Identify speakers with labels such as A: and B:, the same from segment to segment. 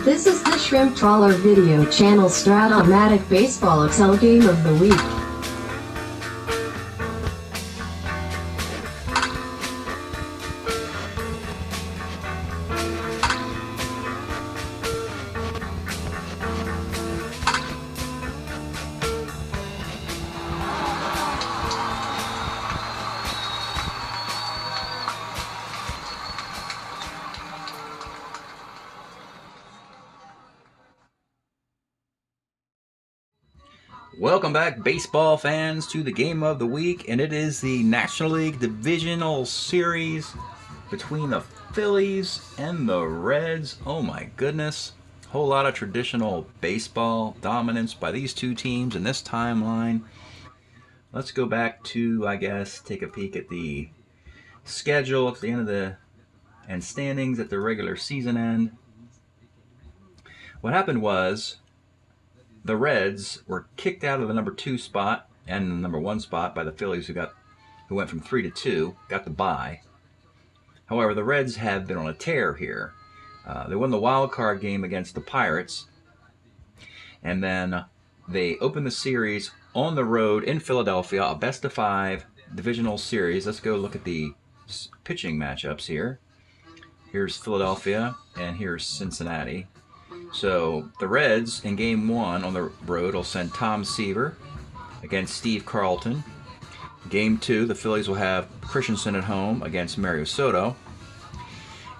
A: This is the Shrimp Trawler video channel Strat-O-Matic Baseball Excel Game of the Week.
B: Welcome back, baseball fans, to the game of the week, and it is the National League Divisional Series between the Phillies and the Reds. Oh my goodness, whole lot of traditional baseball dominance by these two teams in this timeline. Let's go back to, I guess, take a peek at the schedule at the end of the and standings at the regular season end. What happened was the Reds were kicked out of the number 2 spot and the number 1 spot by the Phillies, who went from 3 to 2, got the bye. However, the Reds have been on a tear here. They won the wild card game against the Pirates, and then they opened the series on the road in Philadelphia, a best-of-5 divisional series. Let's go look at the pitching matchups here. Here's Philadelphia, and here's Cincinnati. So the Reds in Game 1 on the road will send Tom Seaver against Steve Carlton. Game 2, the Phillies will have Christensen at home against Mario Soto.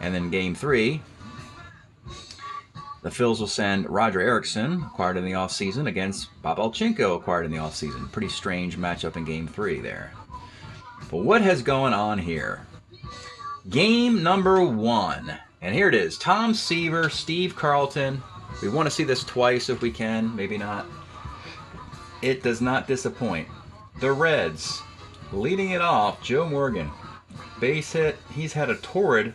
B: And then Game 3, the Phils will send Roger Erickson, acquired in the offseason, against Bob Alchinko, acquired in the offseason. Pretty strange matchup in Game 3 there. But what has gone on here? Game number 1. And here it is, Tom Seaver, Steve Carlton. We want to see this twice if we can, maybe not. It does not disappoint. The Reds, leading it off, Joe Morgan. Base hit. He's had a torrid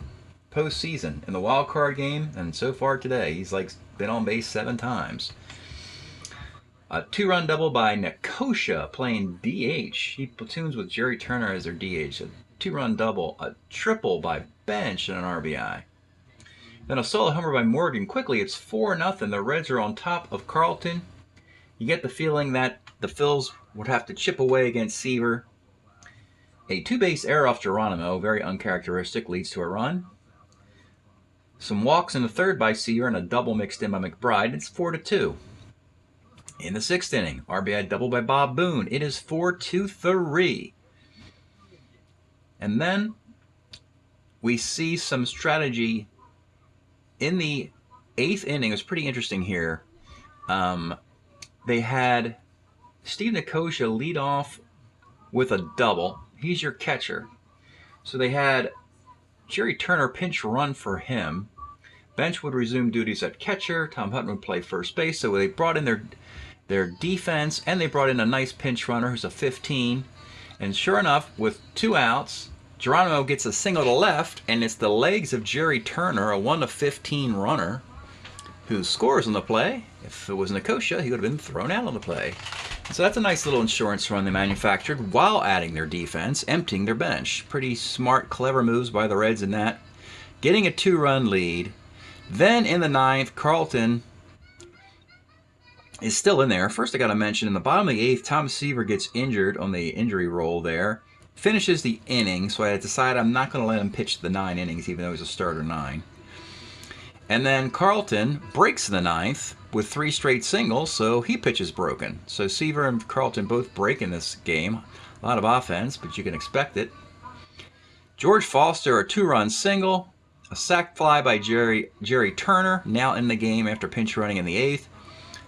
B: postseason in the wild card game, and so far today, he's been on base 7 times. A 2-run double by Nicosia playing DH. He platoons with Jerry Turner as their DH. A 2-run double, a triple by Bench, and an RBI. Then a solo homer by Morgan. Quickly, it's 4-0. The Reds are on top of Carlton. You get the feeling that the Phils would have to chip away against Seaver. A 2-base error off Geronimo, very uncharacteristic, leads to a run. Some walks in the third by Seaver and a double mixed in by McBride. It's 4-2. In the 6th inning, RBI double by Bob Boone. It is 4-3. And then we see some strategy in the 8th inning. It was pretty interesting here. They had Steve Nicosia lead off with a double. He's your catcher. So they had Jerry Turner pinch run for him. Bench would resume duties at catcher. Tom Hutton would play first base. So they brought in their defense, and they brought in a nice pinch runner who's a 15. And sure enough, with 2 outs, Geronimo gets a single to left, and it's the legs of Jerry Turner, a 1-15 runner, who scores on the play. If it was Nicosia, he would have been thrown out on the play. So that's a nice little insurance run they manufactured while adding their defense, emptying their bench. Pretty smart, clever moves by the Reds in that. Getting a 2-run lead. Then in the 9th, Carlton is still in there. First, I got to mention, in the bottom of the 8th, Tom Seaver gets injured on the injury roll there. Finishes the inning, so I decided I'm not going to let him pitch the 9 innings, even though he's a starter 9. And then Carlton breaks the 9th with 3 straight singles, so he pitches broken. So Seaver and Carlton both break in this game. A lot of offense, but you can expect it. George Foster, a 2-run single. A sac fly by Jerry Turner, now in the game after pinch running in the 8th.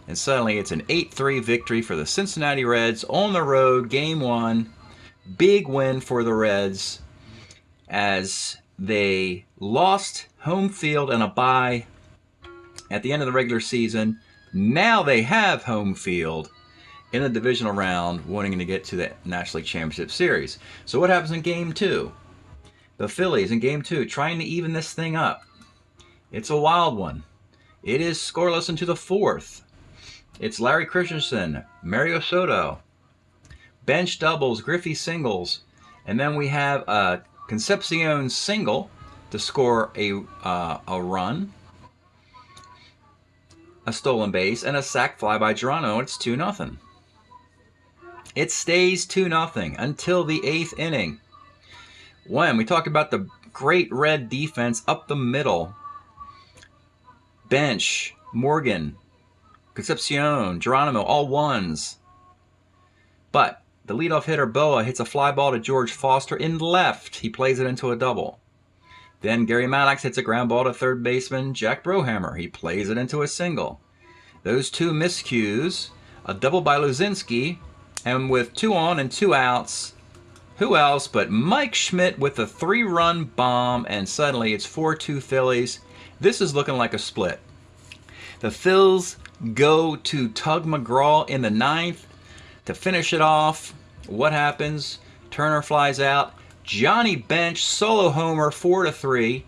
B: And suddenly it's an 8-3 victory for the Cincinnati Reds on the road, Game 1. Big win for the Reds as they lost home field and a bye at the end of the regular season. Now they have home field in the divisional round, wanting to get to the National League Championship Series. So what happens in Game 2? The Phillies in Game 2 trying to even this thing up. It's a wild one. It is scoreless into the 4th. It's Larry Christensen, Mario Soto, bench doubles, Griffey singles, and then we have a Concepcion single to score a run. a stolen base, and a sac fly by Geronimo. It's 2-0. It stays 2-0 until the 8th inning, when we talked about the great Red defense up the middle. Bench, Morgan, Concepcion, Geronimo, all ones. But the leadoff hitter, Boa, hits a fly ball to George Foster in left. He plays it into a double. Then Gary Maddox hits a ground ball to third baseman Jack Brohammer. He plays it into a single. Those two miscues, a double by Luzinski, and with 2 on and 2 outs, who else but Mike Schmidt with a 3-run bomb, and suddenly it's 4-2 Phillies. This is looking like a split. The Phils go to Tug McGraw in the 9th to finish it off. What happens? Turner flies out. Johnny Bench solo homer 4-3.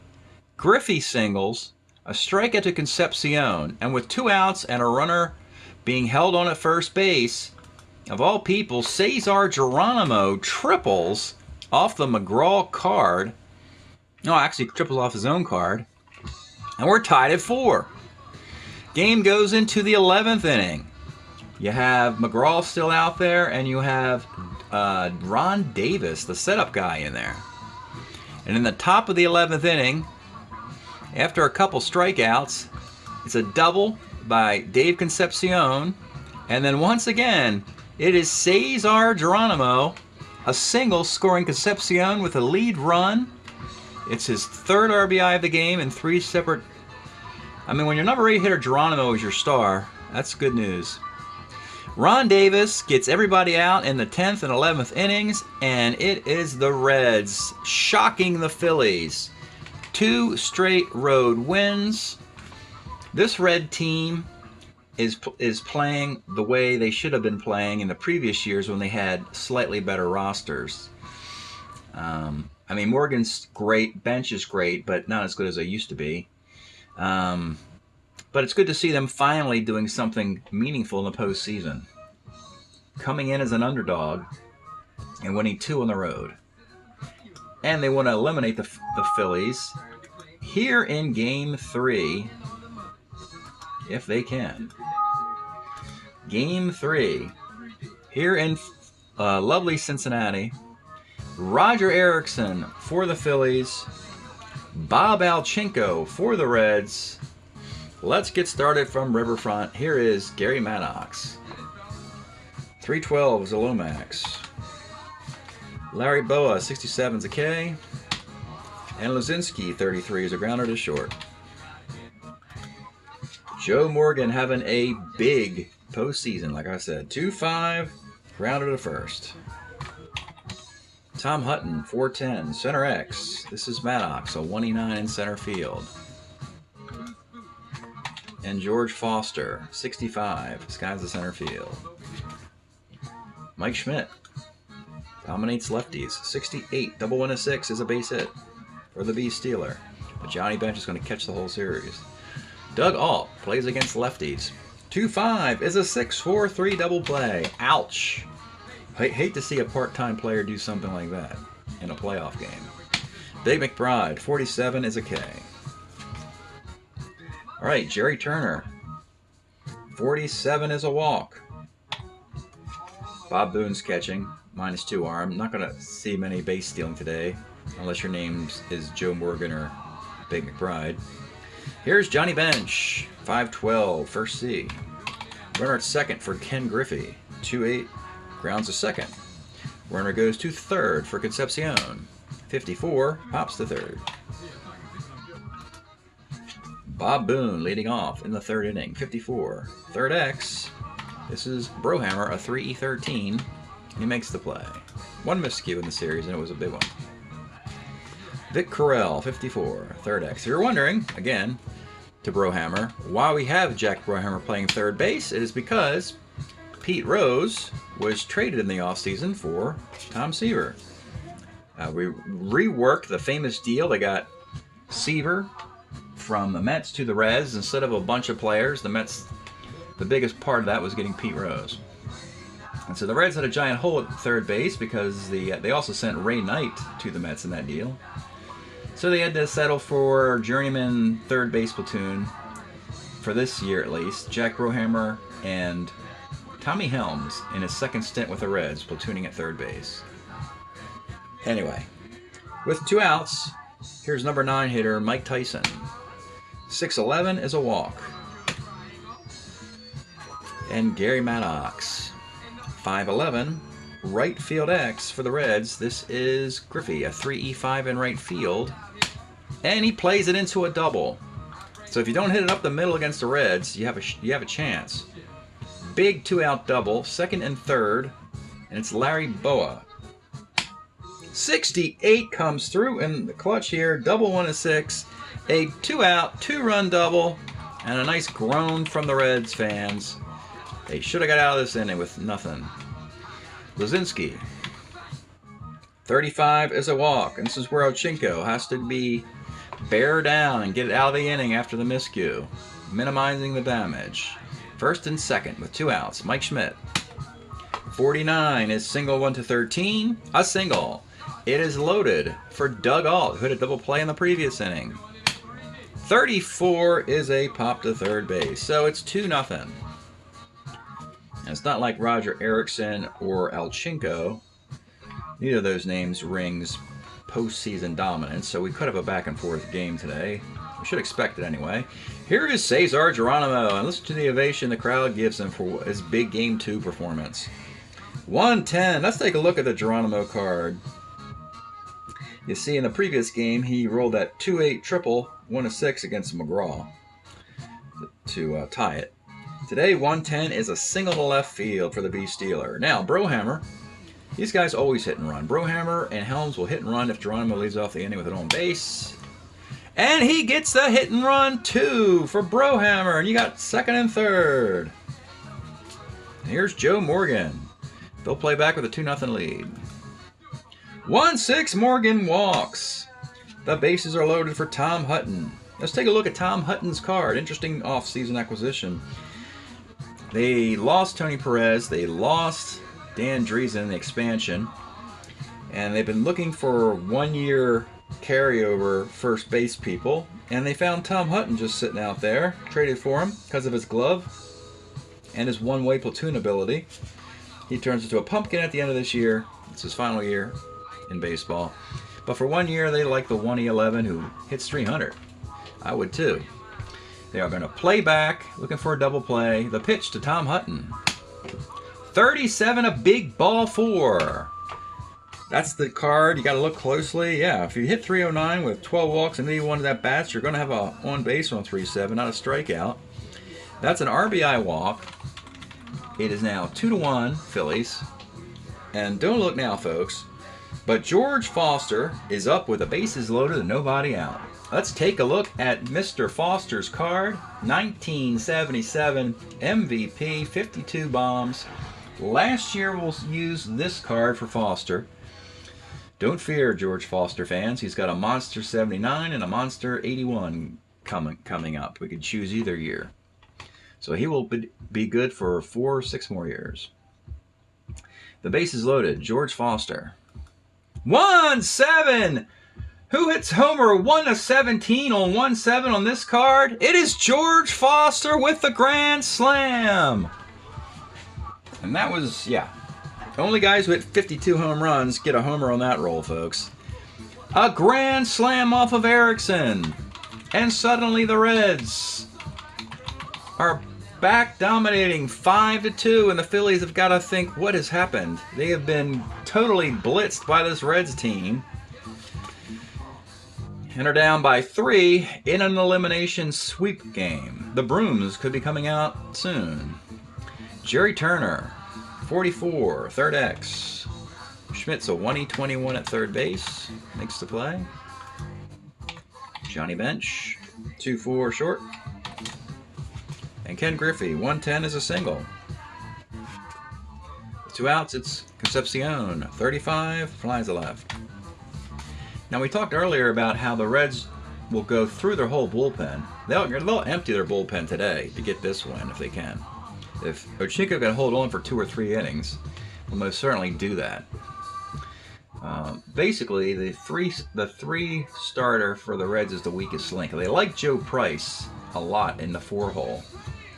B: Griffey singles. A strikeout to Concepcion. And with 2 outs and a runner being held on at first base, of all people, Cesar Geronimo triples off the McGraw card. No, actually triples off his own card. And we're tied at 4. Game goes into the 11th inning. You have McGraw still out there, and you have Ron Davis, the setup guy, in there. And in the top of the 11th inning, after a couple strikeouts, it's a double by Dave Concepcion. And then once again, it is Cesar Geronimo, a single scoring Concepcion with a lead run. It's his 3rd RBI of the game in 3 separate... I mean, when your number 8 hitter Geronimo is your star, that's good news. Ron Davis gets everybody out in the 10th and 11th innings, and it is the Reds shocking the Phillies. 2 straight road wins. This Red team is playing the way they should have been playing in the previous years when they had slightly better rosters. I mean, Morgan's great, Bench is great, but not as good as they used to be. But it's good to see them finally doing something meaningful in the postseason. Coming in as an underdog and winning 2 on the road. And they want to eliminate the Phillies here in Game 3, if they can. Game 3, here in lovely Cincinnati. Roger Erickson for the Phillies. Bob Alchinko for the Reds. Let's get started from Riverfront. Here is Gary Maddox. 312 is a low max. Larry Boa, 67 is a K. And Luzinski, 33 is a grounder to short. Joe Morgan having a big postseason, like I said. 2-5, grounder to first. Tom Hutton, 410, center X. This is Maddox, a 189 in center field. And George Foster, 65, skies the center field. Mike Schmidt dominates lefties, 68, double 1 to 6 is a base hit for the B Steeler. But Johnny Bench is going to catch the whole series. Doug Alt plays against lefties. 2-5 is a 6-4-3 double play. Ouch. I hate to see a part-time player do something like that in a playoff game. Big McBride, 47 is a K. All right, Jerry Turner, 47 is a walk. Bob Boone's catching, -2 arm. Not going to see many base stealing today, unless your name is Joe Morgan or Big McBride. Here's Johnny Bench, 512, first C. Runner at second for Ken Griffey, 2-8, grounds to second. Runner goes to third for Concepcion, 54, hops to third. Bob Boone leading off in the 3rd inning, 54. Third X, this is Brohammer, a 3E13. He makes the play. 1 miscue in the series, and it was a big one. Vic Carell, 54, third X. If you're wondering, again, to Brohammer, why we have Jack Brohammer playing third base, it is because Pete Rose was traded in the offseason for Tom Seaver. We reworked the famous deal. They got Seaver from the Mets to the Reds instead of a bunch of players. The Mets, the biggest part of that was getting Pete Rose. And so the Reds had a giant hole at third base because they also sent Ray Knight to the Mets in that deal. So they had to settle for journeyman third base platoon for this year at least, Jack Brohammer and Tommy Helms in his second stint with the Reds, platooning at third base. Anyway, with 2 outs, here's number 9 hitter Mike Tyson. 6'11" is a walk. And Gary Maddox, 5'11", right field X for the Reds. This is Griffey, a 3E5 in right field. And he plays it into a double. So if you don't hit it up the middle against the Reds, you have a chance. Big 2-out double, second and third, and it's Larry Boa. 68 comes through in the clutch here, double 1 to 6, a 2-out, 2-run double, and a nice groan from the Reds fans. They should have got out of this inning with nothing. Lazinski, 35 is a walk, and this is where Ochinko has to be bear down and get it out of the inning after the miscue, minimizing the damage. First and second with 2 outs, Mike Schmidt. 49 is single 1 to 13, a single. It is loaded for Doug Ault, who had a double play in the previous inning. 34 is a pop to third base, so it's 2-0. And it's not like Roger Erickson or Alchinko. Neither of those names rings postseason dominance, so we could have a back and forth game today. We should expect it anyway. Here is Cesar Geronimo, and listen to the ovation the crowd gives him for his big Game 2 performance. 110. Let's take a look at the Geronimo card. You see, in the previous game, he rolled that 2-8 triple, 1-6 against McGraw to tie it. Today, 110 is a single to left field for the B-Stealer. Now, Brohammer, these guys always hit and run. Brohammer and Helms will hit and run if Geronimo leads off the inning with an on base. And he gets the hit and run, too, for Brohammer. And you got second and third. And here's Joe Morgan. They'll play back with a 2-0 lead. 1-6, Morgan walks. The bases are loaded for Tom Hutton. Let's take a look at Tom Hutton's card. Interesting off-season acquisition. They lost Tony Perez. They lost Dan Driesen in the expansion. And they've been looking for 1-year carryover first base people. And they found Tom Hutton just sitting out there. Traded for him because of his glove and his one-way platoon ability. He turns into a pumpkin at the end of this year. It's his final year in baseball. But for 1 year, they like the 1E11 who hits 300. I would too. They are going to play back, looking for a double play. The pitch to Tom Hutton. 37, a big ball 4. That's the card. You got to look closely. Yeah, if you hit 309 with 12 walks and 81 at bats, you're going to have a on base on 3-7, not a strikeout. That's an RBI walk. It is now 2-1 Phillies. And don't look now, folks, but George Foster is up with the bases loaded and nobody out. Let's take a look at Mr. Foster's card. 1977 MVP, 52 bombs. Last year we'll use this card for Foster. Don't fear, George Foster fans. He's got a Monster 79 and a Monster 81 coming up. We could choose either year. So he will be good for 4 or 6 more years. The base is loaded. George Foster. 1-7! Who hits homer 1-17 on 1-7 on this card? It is George Foster with the grand slam. And that was, yeah. Only guys who hit 52 home runs get a homer on that roll, folks. A grand slam off of Erickson. And suddenly the Reds are back dominating 5-2, and the Phillies have got to think, what has happened? They have been totally blitzed by this Reds team and are down by 3 in an elimination sweep game. The brooms could be coming out soon. Jerry Turner, 44, third X. Schmidt's a 1E21 at third base, makes the play. Johnny Bench, 2-4 short. And Ken Griffey, 110 is a single. With 2 outs, it's Concepcion, 35, flies to left. Now, we talked earlier about how the Reds will go through their whole bullpen. They'll empty their bullpen today to get this win if they can. If Ochinko can hold on for 2 or 3 innings, we'll most certainly do that. Basically, the three starter for the Reds is the weakest link. They like Joe Price a lot in the 4-hole,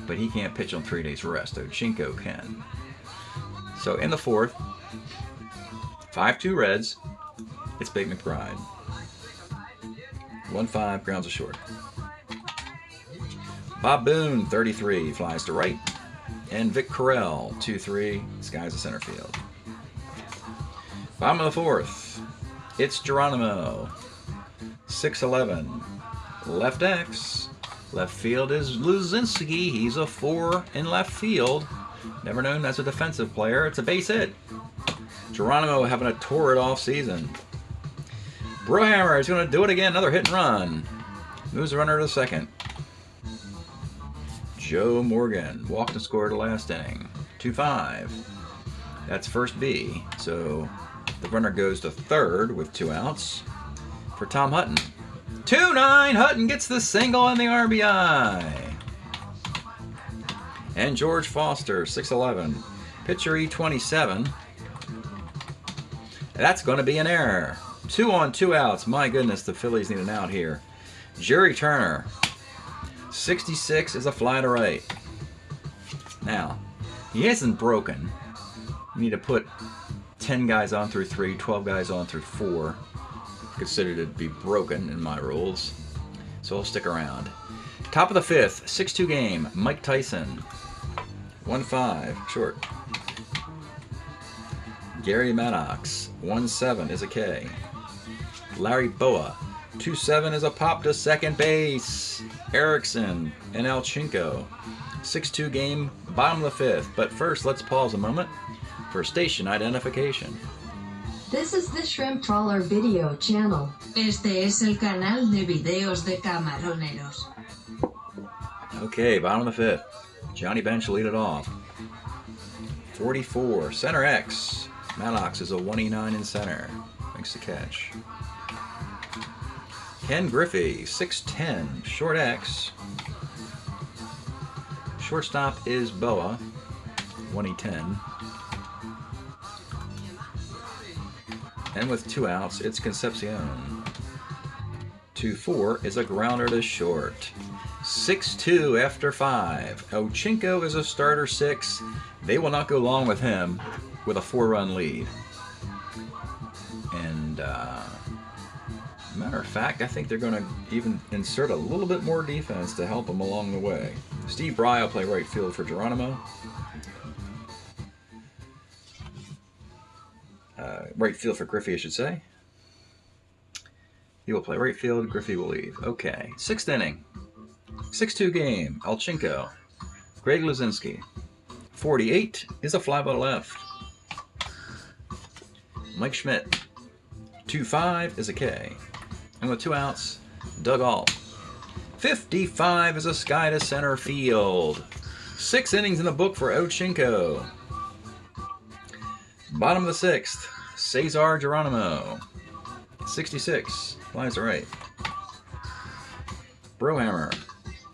B: but he can't pitch on 3 days rest. Ochinko can. So in the 4th, 5-2 Reds. It's Big McBride. 1-5, grounds a short. Bob Boone, 33, flies to right. And Vic Carell, 2-3, skies to center field. Bottom of the 4th, it's Geronimo. 6-11, left X. Left field is Luzinski. He's a 4 in left field. Never known as a defensive player. It's a base hit. Geronimo having a torrid off season. Brohammer is going to do it again. Another hit and run. Moves the runner to second. Joe Morgan walked and scored the last inning. 2-5. That's first B. So the runner goes to third with 2 outs for Tom Hutton. 2-9. Hutton gets the single and the RBI. And George Foster, 6-11. Pitcher E27. That's going to be an error. 2 on 2 outs. My goodness, the Phillies need an out here. Jerry Turner, 66 is a fly to right. Now, he isn't broken. You need to put 10 guys on through 3, 12 guys on through 4. Considered to be broken in my rules. So I'll stick around. Top of the 5th, 6-2 game. Mike Tyson, 1-5, short. Gary Maddox, 1-7 is a K. Larry Boa, 2-7 is a pop to second base. Erickson and Alchinko, 6-2 game, bottom of the 5th. But first, let's pause a moment for station identification.
A: This is the Shrimp Trawler video channel.
C: Este es el canal de videos de camaroneros.
B: Okay, bottom of the 5th. Johnny Bench lead it off. 44, center X. Maddox is a 1E9 in center. Makes the catch. Ken Griffey, 6'10", short X. Shortstop is Boa, 1E10. And with 2 outs, it's Concepcion. 2-4 is a grounder to short. 6-2 after 5. Ochinko is a starter 6. They will not go long with him with a 4-run lead. And matter of fact, I think they're going to even insert a little bit more defense to help them along the way. Steve Bry will play right field for Geronimo. Right field for Griffey, I should say. He will play right field. Griffey will leave. Okay. 6th inning. 6-2 game. Alchinko. Greg Luzinski. 48 is a fly ball left. Mike Schmidt. 2-5 is a K. And with 2 outs, Doug Alt. 55 is a sky to center field. 6 innings in the book for Ochinko. Bottom of the 6th, Cesar Geronimo. 66, flies to right. Brohammer,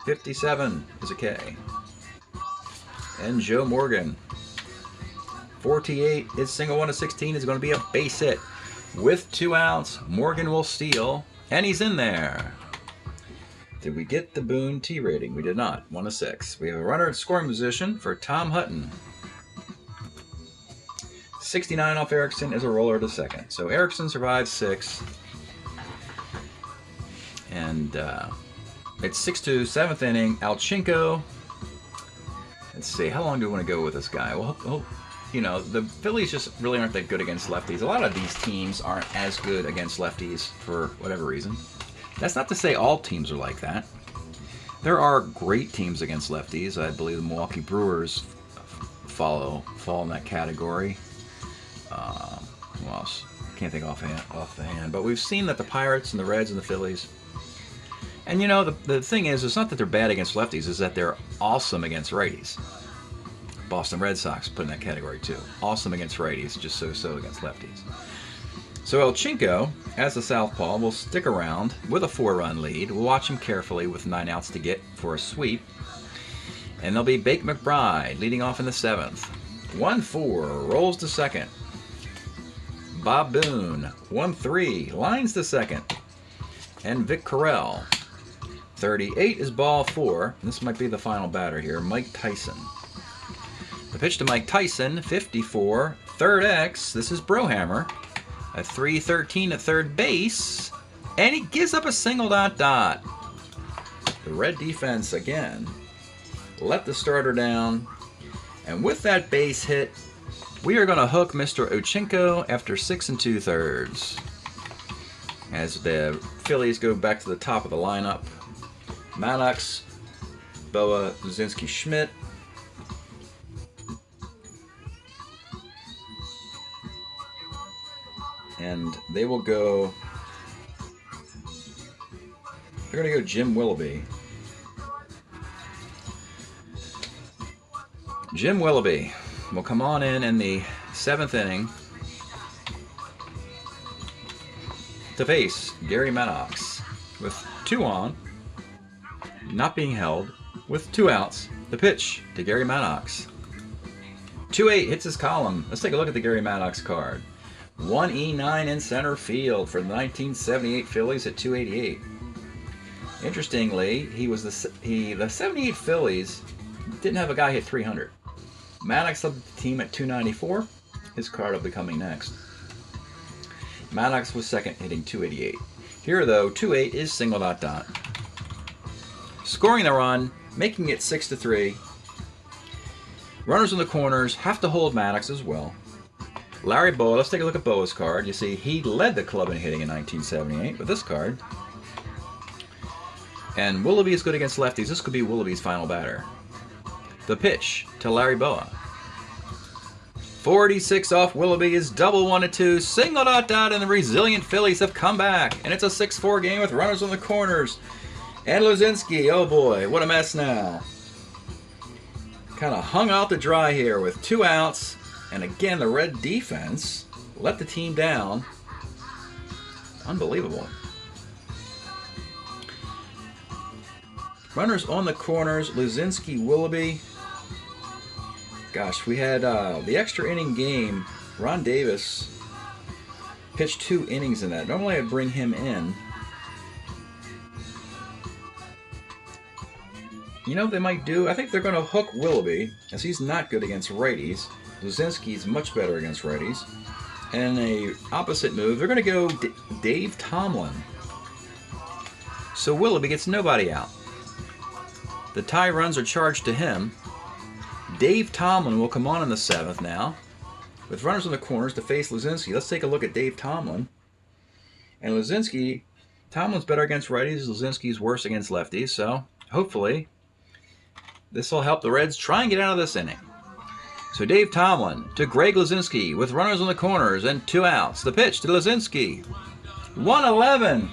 B: 57 is a K. And Joe Morgan, 48 is single 1 to 16 is going to be a base hit. With 2 outs, Morgan will steal, and he's in there. Did we get the Boone T rating? We did not. 1 to 6. We have a runner in scoring position for Tom Hutton. 69 off Erickson is a roller to second. So Erickson survives 6. And it's 6-2, 7th inning. Alchinko. Let's see, how long do we want to go with this guy? Well, you know, the Phillies just really aren't that good against lefties. A lot of these teams aren't as good against lefties for whatever reason. That's not to say all teams are like that. There are great teams against lefties. I believe the Milwaukee Brewers fall in that category. Who else? Can't think off the hand. But we've seen that the Pirates and the Reds and the Phillies. And you know, the thing is, it's not that they're bad against lefties, it's that they're awesome against righties. Boston Red Sox put in that category too. Awesome against righties, just so-so against lefties. So Alchinko, as the southpaw, will stick around with a 4-run lead. We'll watch him carefully with 9 outs to get for a sweep. And there'll be Bake McBride leading off in the 7th. 1-4, rolls to second. Bob Boone, 1-3, lines to second. And Vic Carell, 38 is ball 4. This might be the final batter here, Mike Tyson. The pitch to Mike Tyson, 54, third X. This is Brohammer. A 3-13 at third base. And he gives up a single dot. The red defense again let the starter down. And with that base hit, we are going to hook Mr. Ochinko after 6 2/3. As the Phillies go back to the top of the lineup. Maddox, Boa, Luzinski, Schmidt. And they will go... They're going to go Jim Willoughby. Jim Willoughby will come on in the 7th inning to face Gary Maddox with 2 on, not being held, with 2 outs. The pitch to Gary Maddox. 2-8 hits his column. Let's take a look at the Gary Maddox card. 1E9 in center field for the 1978 Phillies at 288. Interestingly, the 78 Phillies didn't have a guy hit 300. Maddox led the team at 294. His card will be coming next. Maddox was second, hitting 288. Here, though, 2-8 is single dot. Scoring the run, making it 6-3. Runners in the corners have to hold Maddox as well. Larry Boa, let's take a look at Boa's card. You see, he led the club in hitting in 1978 with this card. And Willoughby is good against lefties. This could be Willoughby's final batter. The pitch to Larry Boa. 46 off Willoughby is double 1-2, single dot, and the resilient Phillies have come back. And it's a 6-4 game with runners on the corners. And Luzinski, oh boy, what a mess now. Kind of hung out to dry here with 2 outs. And again, the red defense let the team down. Unbelievable. Runners on the corners, Luzinski, Willoughby. Gosh, we had the extra inning game. Ron Davis pitched 2 innings in that. Normally I'd bring him in. You know what they might do? I think they're going to hook Willoughby, as he's not good against righties. Luzinski's much better against righties. And a opposite move, they're going to go Dave Tomlin. So Willoughby gets nobody out. The tie runs are charged to him. Dave Tomlin will come on in the 7th now, with runners in the corners to face Luzinski. Let's take a look at Dave Tomlin. And Luzinski, Tomlin's better against righties. Luzinski's worse against lefties. So hopefully this will help the Reds try and get out of this inning. So Dave Tomlin to Greg Luzinski with runners on the corners and 2 outs. The pitch to Luzinski. 111.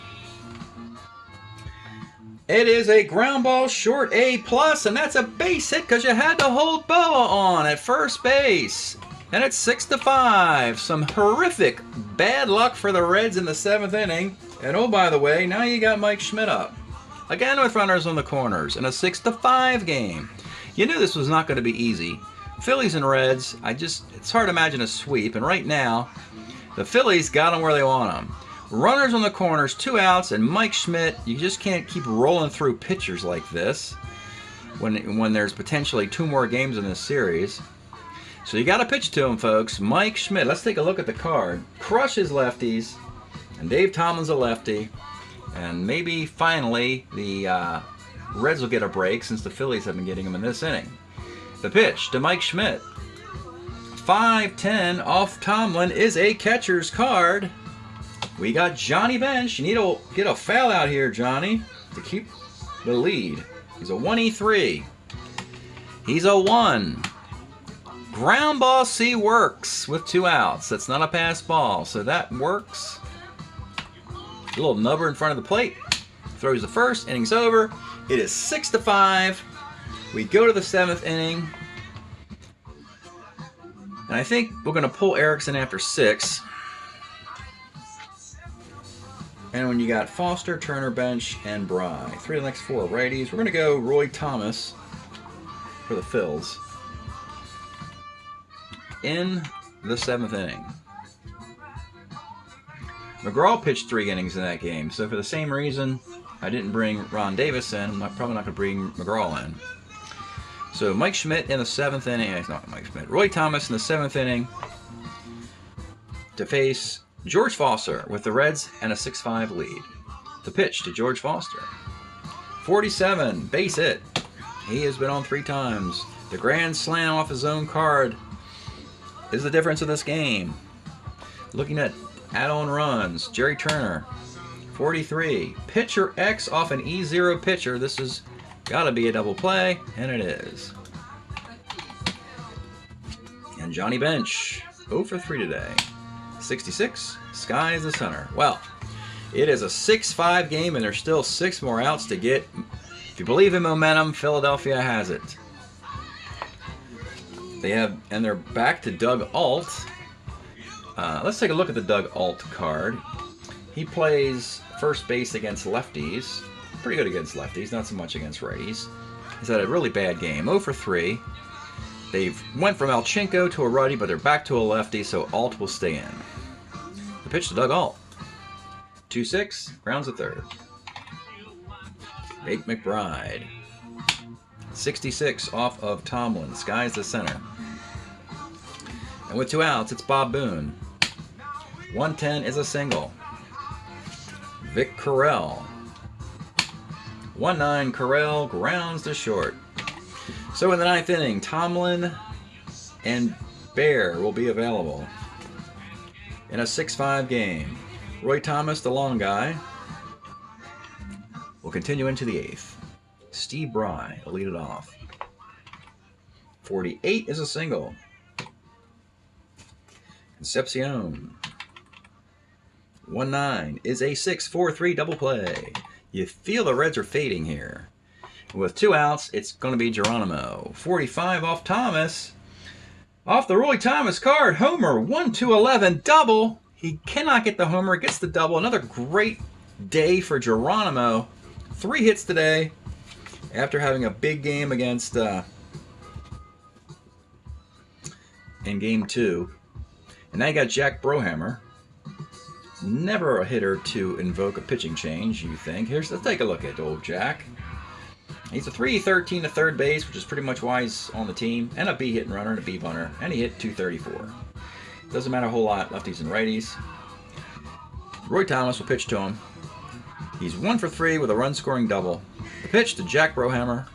B: It is a ground ball short A+, and that's a base hit because you had to hold Boa on at first base. And it's 6-5. Some horrific bad luck for the Reds in the 7th inning. And oh, by the way, now you got Mike Schmidt up. Again with runners on the corners in a 6-5 game. You knew this was not going to be easy. Phillies and Reds, it's hard to imagine a sweep. And right now, the Phillies got them where they want them. Runners on the corners, 2 outs, and Mike Schmidt, you just can't keep rolling through pitchers like this when there's potentially 2 more games in this series. So you got to pitch to him, folks. Mike Schmidt, let's take a look at the card. Crushes lefties, and Dave Tomlin's a lefty. And maybe finally the Reds will get a break since the Phillies have been getting them in this inning. The pitch to Mike Schmidt. 5-10 off Tomlin is a catcher's card. We got Johnny Bench. You need to get a foul out here, Johnny, to keep the lead. He's a 1E3. He's a 1. Ground ball C works with 2 outs. That's not a pass ball, so that works. A little nubber in front of the plate. Throws the first. Inning's over. It is 6-5. We go to the 7th inning. And I think we're going to pull Erickson after 6. And when you got Foster, Turner, Bench, and Bry. 3 of the next 4 righties. We're going to go Roy Thomas for the Phils in the 7th inning. McGraw pitched 3 innings in that game. So for the same reason, I didn't bring Ron Davis in. I'm probably not going to bring McGraw in. So Mike Schmidt in the 7th inning. It's not Mike Schmidt. Roy Thomas in the 7th inning to face George Foster with the Reds and a 6-5 lead. The pitch to George Foster. 47, base hit. He has been on 3 times. The grand slam off his own card is the difference of this game. Looking at add-on runs, Jerry Turner, 43. Pitcher X off an E0 pitcher. This has got to be a double play, and it is. And Johnny Bench, 0 for 3 today. 66, sky is the center. Well, it is a 6-5 game, and there's still 6 more outs to get. If you believe in momentum, Philadelphia has it. They're back to Doug Alt. Let's take a look at the Doug Alt card. He plays first base against lefties. Pretty good against lefties, not so much against righties. He's had a really bad game, 0 for 3. They've went from Alchinko to a righty, but they're back to a lefty, so Alt will stay in. The pitch to Doug Alt. 2-6, grounds a third. Nate McBride. 66 off of Tomlin. Sky's the center. And with 2 outs, it's Bob Boone. 110 is a single. Vic Carell. 1-9 Carell grounds to short. So in the 9th inning, Tomlin and Bear will be available in a 6-5 game. Roy Thomas, the long guy, will continue into the 8th. Steve Bry will lead it off. 48 is a single. Concepcion. 1-9 is a 6-4-3 double play. You feel the Reds are fading here. With 2 outs, it's going to be Geronimo. 45 off Thomas. Off the Roy Thomas card, homer, 1-2-11 double. He cannot get the homer, gets the double. Another great day for Geronimo. 3 hits today after having a big game against in game 2. And now you got Jack Brohammer. Never a hitter to invoke a pitching change, you think. Let's take a look at old Jack. He's a 3-13 to third base, which is pretty much why he's on the team, and a B hitting runner and a B bunter, and he hit 234. Doesn't matter a whole lot, lefties and righties. Roy Thomas will pitch to him. He's 1 for 3 with a run-scoring double. The pitch to Jack Brohammer.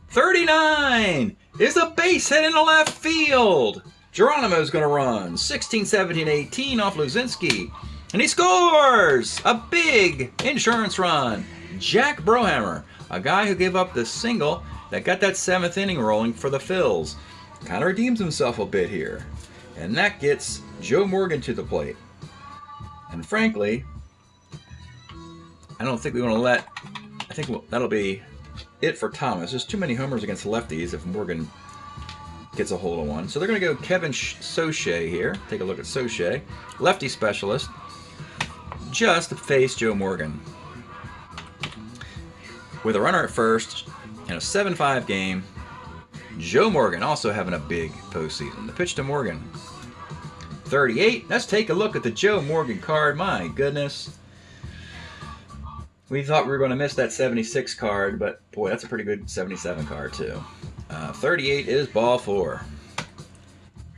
B: 39 is a base hit in the left field. Geronimo's going to run 16, 17, 18 off Luzinski. And he scores a big insurance run. Jack Brohammer, a guy who gave up the single that got that 7th inning rolling for the Phillies, kind of redeems himself a bit here. And that gets Joe Morgan to the plate. And frankly, I don't think we want to let... I think that'll be it for Thomas. There's too many homers against lefties if Morgan gets a hold of one. So they're going to go Kevin Soche here. Take a look at Soche. Lefty specialist. Just to face Joe Morgan. With a runner at first in a 7-5 game, Joe Morgan also having a big postseason. The pitch to Morgan. 38. Let's take a look at the Joe Morgan card. My goodness. We thought we were going to miss that 76 card, but boy, that's a pretty good 77 card too. 38 is ball 4.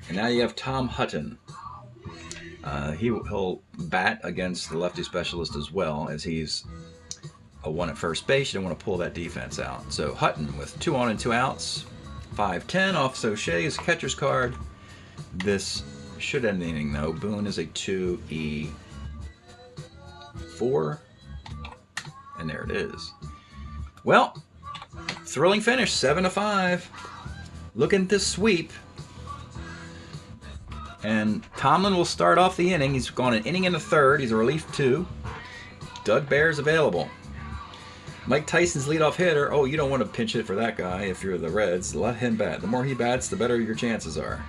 B: And now you have Tom Hutton. He'll bat against the lefty specialist as well, as he's a 1 at first base. You don't want to pull that defense out. So Hutton with 2 on and 2 outs. 5-10 off Soche's catcher's card. This should end the inning though. Boone is a 2E4. And there it is. Well, thrilling finish, 7-5. Looking to sweep. And Tomlin will start off the inning. He's gone an inning and a third. He's a relief 2. Doug Bear's available. Mike Tyson's leadoff hitter. Oh, you don't want to pinch hit for that guy if you're the Reds. Let him bat. The more he bats, the better your chances are.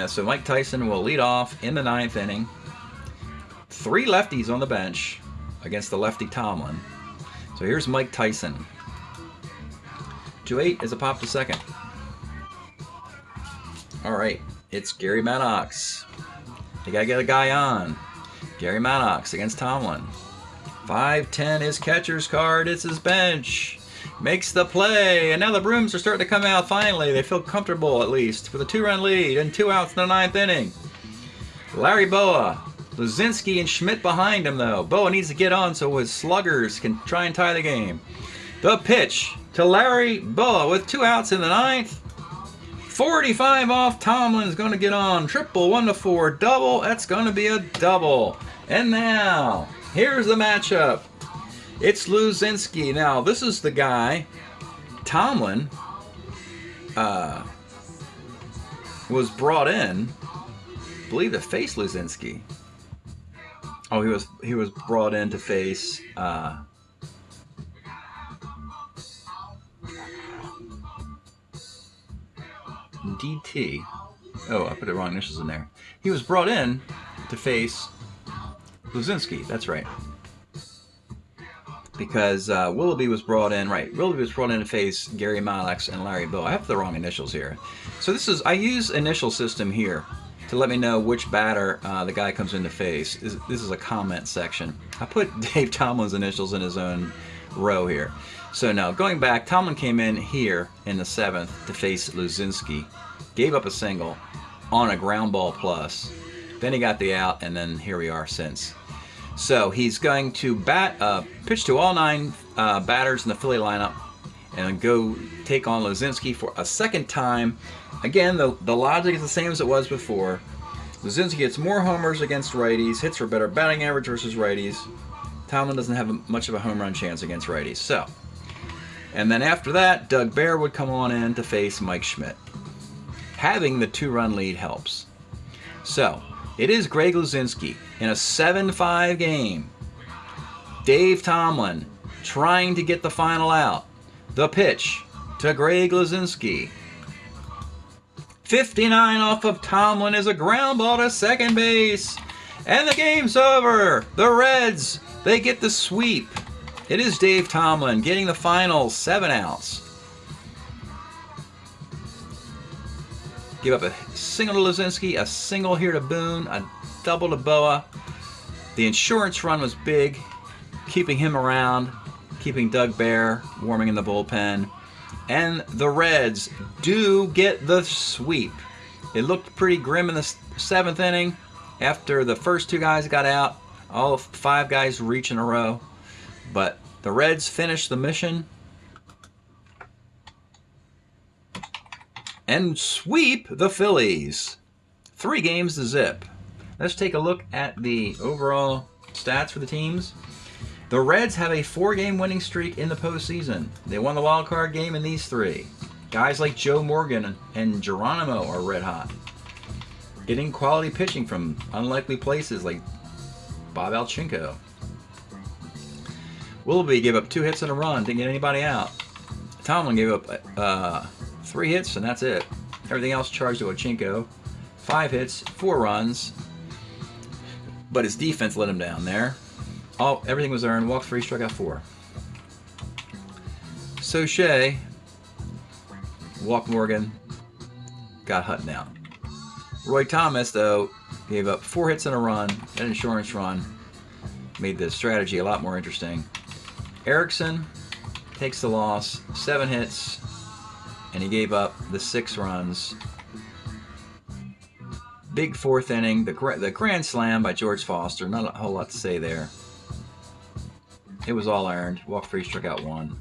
B: So Mike Tyson will lead off in the 9th inning. 3 lefties on the bench against the lefty Tomlin. So here's Mike Tyson. 2-8 is a pop to second. All right, it's Gary Maddox. You gotta get a guy on. Gary Maddox against Tomlin. 5-10 is catcher's card. It's his bench. Makes the play, and now the brooms are starting to come out finally. They feel comfortable, at least, with a 2-run lead and 2 outs in the 9th inning. Larry Boa, Luzinski, and Schmidt behind him, though. Boa needs to get on so his sluggers can try and tie the game. The pitch to Larry Boa with 2 outs in the 9th. 45 off. Tomlin's going to get on. Triple, 1-4, double. That's going to be a double. And now, here's the matchup. It's Luzinski. Now, this is the guy, Tomlin, was brought in, I believe, to face Luzinski. Oh, he was brought in to face DT. Oh, I put the wrong initials in there. He was brought in to face Luzinski. That's right. Because Willoughby was brought in, right? Willoughby was brought in to face Gary Malix and Larry Boa. I have the wrong initials here. So I use initial system here to let me know which batter the guy comes in to face. This is a comment section. I put Dave Tomlin's initials in his own row here. So now, going back, Tomlin came in here in the 7th to face Luzinski. Gave up a single on a ground ball plus. Then he got the out, and then here we are since. So he's going to pitch to all 9 batters in the Philly lineup and go take on Luzinski for a second time. Again, the logic is the same as it was before. Luzinski gets more homers against righties, hits for better batting average versus righties. Tomlin doesn't have much of a home run chance against righties. So, and then after that, Doug Bear would come on in to face Mike Schmidt. Having the 2-run lead helps. So, it is Greg Luzinski in a 7-5 game. Dave Tomlin trying to get the final out. The pitch to Greg Luzinski. 59 off of Tomlin is a ground ball to second base. And the game's over. The Reds, they get the sweep. It is Dave Tomlin getting the final 7 outs. Give up a single to Luzinski, a single here to Boone, a double to Boa. The insurance run was big, keeping him around, keeping Doug Bear warming in the bullpen. And the Reds do get the sweep. It looked pretty grim in the 7th inning after the first 2 guys got out. All 5 guys reach in a row. But the Reds finished the mission and sweep the Phillies. 3 games to zip. Let's take a look at the overall stats for the teams. The Reds have a 4-game winning streak in the postseason. They won the wild card game in these 3. Guys like Joe Morgan and Geronimo are red hot. Getting quality pitching from unlikely places like Bob Alchinko. Willoughby gave up 2 hits and a run, didn't get anybody out. Tomlin gave up 3 hits and that's it. Everything else charged to Alchinko. 5 hits, 4 runs. But his defense let him down there. Everything was earned. Walked 3, struck out 4. Soche walked Morgan, got Hutton out. Roy Thomas, though, gave up 4 hits and a run, an insurance run. Made the strategy a lot more interesting. Erickson takes the loss, 7 hits, and he gave up the 6 runs. Big 4th inning, the grand slam by George Foster. Not a whole lot to say there. It was all earned. Walked 3, struck out 1.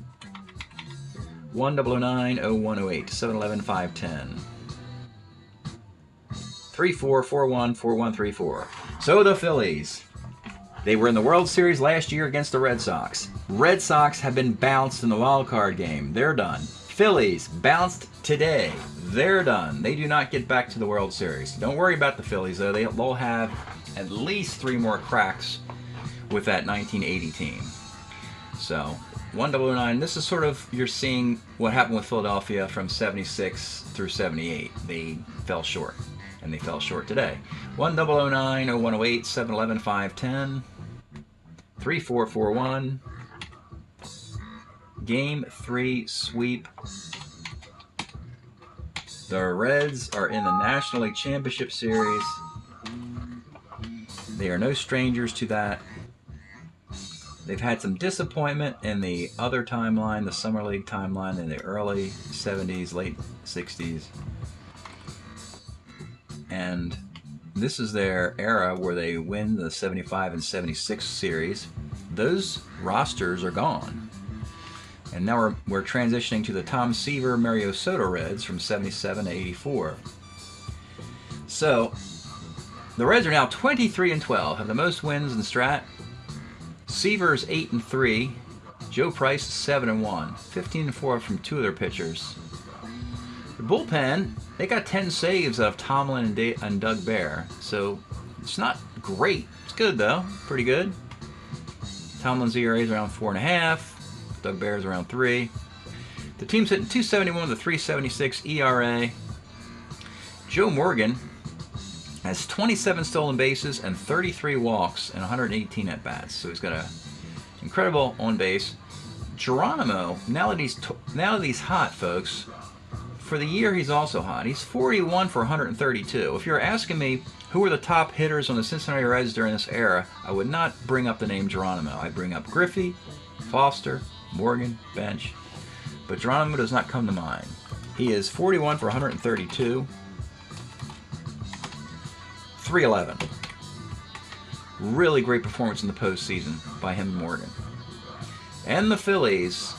B: 1-009, 0-1-08, 7-11, 5-10. 3-4, 4-1, 4-1, 3-4. So the Phillies. They were in the World Series last year against the Red Sox. Red Sox have been bounced in the wild card game. They're done. Phillies bounced today. They're done. They do not get back to the World Series. Don't worry about the Phillies, though. They'll have at least 3 more cracks with that 1980 team. So, 1-009. This is sort of, you're seeing what happened with Philadelphia from 76 through 78. They fell short, and they fell short today. 1-009, 0-1-08, 7-11, 5-10, 3-4, 4-1. Game 3 sweep. The Reds are in the National League Championship Series. They are no strangers to that. They've had some disappointment in the other timeline, the Summer League timeline in the early 70s, late 60s. And this is their era where they win the 75 and 76 series. Those rosters are gone. And now we're transitioning to the Tom Seaver, Mario Soto Reds from 77 to 84. So, the Reds are now 23 and 12, have the most wins in Strat. Seaver's 8 and 3, Joe Price 7 and 1, 15 and 4 from two of their pitchers. The bullpen, they got 10 saves out of Tomlin and Doug Bear, so it's not great. It's good though, pretty good. Tomlin's ERA is around 4.5, Doug Bear's around 3. The team's hitting 271 with a 3.76 ERA. Joe Morgan has 27 stolen bases and 33 walks and 118 at-bats. So he's got an incredible on-base. Geronimo, now that he's hot, folks, for the year he's also hot. He's 41 for 132. If you're asking me who were the top hitters on the Cincinnati Reds during this era, I would not bring up the name Geronimo. I'd bring up Griffey, Foster, Morgan, Bench. But Geronimo does not come to mind. He is 41 for 132. 311. Really great performance in the postseason by him and Morgan. And the Phillies,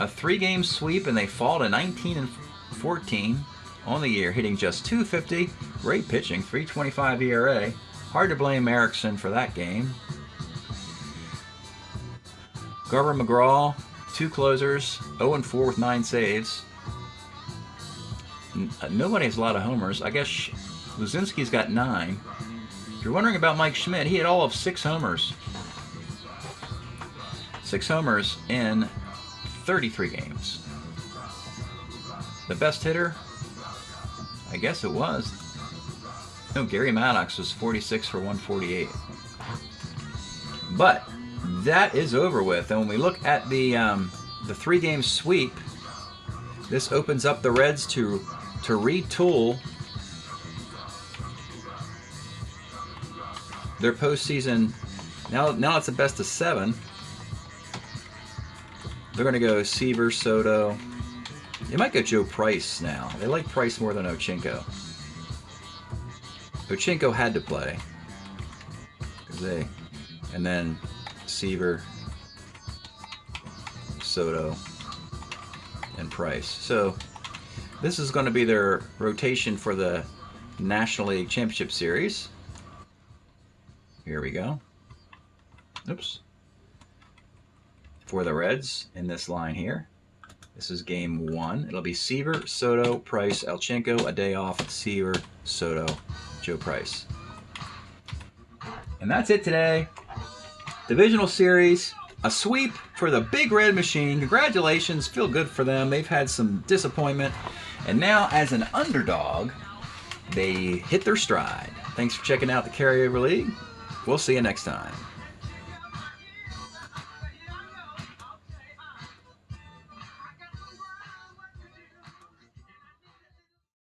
B: a 3-game sweep, and they fall to 19 and 14 on the year, hitting just .250. Great pitching, 3.25 ERA. Hard to blame Erickson for that game. Garber McGraw, 2 closers, 0 and 4 with 9 saves. Nobody has a lot of homers. I guess Luzinski's got 9. If you're wondering about Mike Schmidt, he had all of 6 homers. 6 homers in 33 games. The best hitter? I guess it was. No, Gary Maddox was 46 for 148. But that is over with. And when we look at the 3-game sweep, this opens up the Reds to retool their postseason. Now it's a best of 7. They're going to go Seaver, Soto. They might go Joe Price now. They like Price more than Ochinko. Ochinko had to play. And then Seaver, Soto, and Price. So this is going to be their rotation for the National League Championship Series. Here we go. Oops. For the Reds in this line here. This is game 1. It'll be Seaver, Soto, Price, Alchenko, a day off, Seaver, Soto, Joe Price. And that's it today. Divisional series, a sweep for the Big Red Machine. Congratulations, feel good for them. They've had some disappointment. And now, as an underdog, they hit their stride. Thanks for checking out the Carryover League. We'll see you next time.